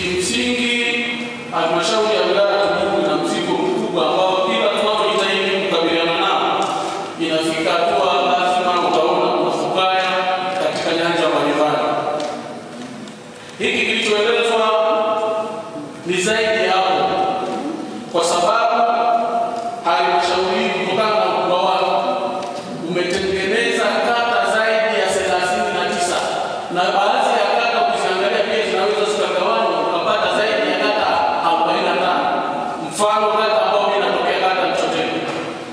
Kimsingi halmashauri ya wilaya ya Tunduru ina mzigo mkubwa ambao kila tunapojitahidi kukabiliana nao inafika hatua lazima utaona unafukaya katika nyanja mbalimbali. Hiki kilichoelezwa ni zaidi ya hapo, kwa sababu halmashauri kutokana na ukubwa wake umetengeneza kata zaidi ya 39 na baadhi ya kata ukiangalia pia zinaweza zikagawanywa ukapata zaidi ya kata 45. Mfano kata ambayo inatokea kata Mchoteni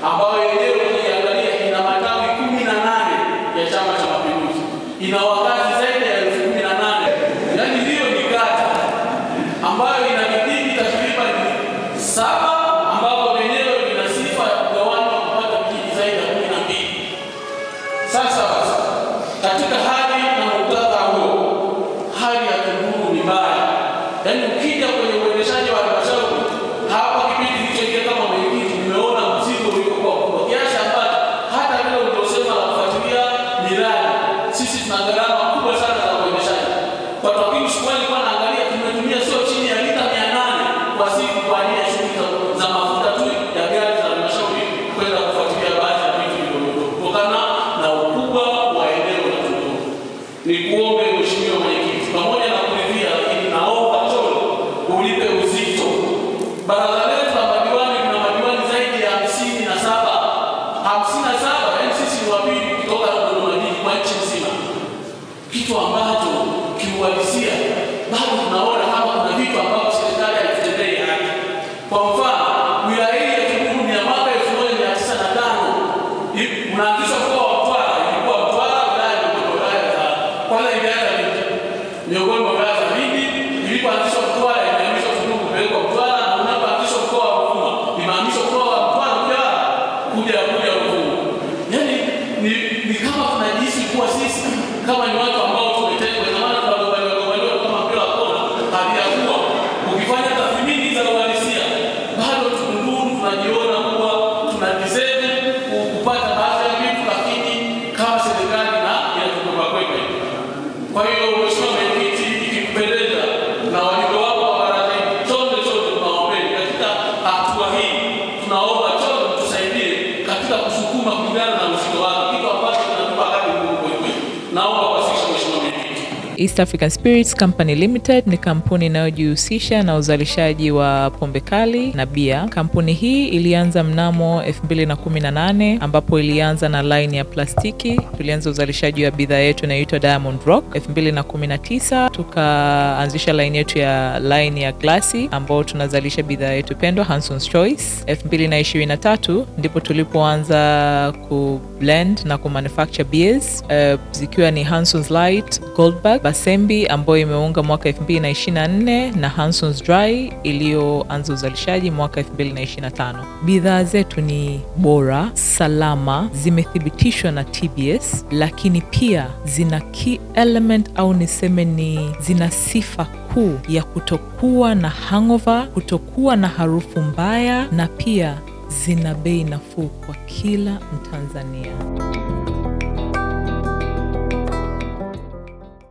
ambayo yenyewe ukiangalia ina matawi 18 ya Chama cha Mapinduzi, ina wakazi zaidi ya 18,000. Yaani hiyo ni kata ambayo ina vijiji takriban 7 ambapo wenyewe ina sifa ya kugawanywa kupata vijiji zaidi ya 12. Sasa basi katika hali na muktadha huo, hali ya Tunduru ni mbaya. Yaani ukija kwenye uendeshaji wa halmashauri hapa, kipindi kilichoingia kama mwenyekiti, nimeona mzigo uliokuwa kubwa kiasi ambacho hata vile uliosema la kufuatilia miradi, sisi tuna gharama kubwa sana za uendeshaji. Kwa takwimu shukrani kwa naangalia tumetumia sio chini ya lita 800 kwa siku kwa ajili ya shughuli za mafuta tu ya gari za halmashauri kwenda kufuatilia baadhi ya vitu vidogo kutokana na ukubwa wa eneo la Tunduru. Ni kuombe Mheshimiwa Mwenyekiti, pamoja na kuridhia, lakini naomba tolo ulipe uzito. Baraza letu la madiwani lina madiwani zaidi ya 57. 57, yaani sisi ni wapili kutoka Dodoma jiji kwa nchi nzima. Kitu ambacho kiuhalisia bado tunaona kama kuna vitu ambavyo serikali haitutendei haki. Kwa mfano, wilaya hii ya Tunduru ni ya mwaka 1905. Unaanzisha mkoa wa Mtwara, ilikuwa Mtwara wilaya za kwanza wilaya ya Lindi. Miongoni mwa wilaya za Lindi ilipoanzishwa Mtwara imehamishwa Tunduru kupelekwa Mtwara, na unapoanzishwa mkoa wa Ruvuma imehamishwa mkoa wa Mtwara kuja Ruvuma. Yaani ni kama tunajihisi kuwa sisi kama ni watu ambao tumetengwa, na maana tunagawanywa kama mpira wa kona, hali ya kuwa ukifanya tathmini za uhalisia bado Tunduru tunajiona kuwa tuna deserve kupata baadhi ya vitu, lakini kama serikali na inatupa kwepe. Kwa hiyo Mheshimiwa Mwenyekiti, ikikupendeza na wajumbe wako wa baraza hili, chonde tunaombeni katika hatua hii, tunaomba chonde tusaidie katika kusukuma kulingana na mzigo wake, kitu ambacho kinatupa hadi nguvu kweli. Naomba kuwasilisha Mheshimiwa Mwenyekiti. East African Spirits Company Limited ni kampuni inayojihusisha na uzalishaji wa pombe kali na bia. Kampuni hii ilianza mnamo 2018 ambapo ilianza na line ya plastiki. Tulianza uzalishaji wa bidhaa yetu inayoitwa Diamond Rock. 2019 tukaanzisha line yetu ya line ya glasi ambao tunazalisha bidhaa yetu pendwa Hanson's Choice. 2023 ndipo tulipoanza ku blend na ku manufacture beers zikiwa ni Hanson's Light, Goldberg, Basembi ambayo imeunga mwaka 2024 na Hanson's Dry iliyoanza uzalishaji mwaka 2025. Bidhaa zetu ni bora, salama, zimethibitishwa na TBS, lakini pia zina key element au niseme ni zina sifa kuu ya kutokuwa na hangover, kutokuwa na harufu mbaya, na pia zina bei nafuu kwa kila Mtanzania.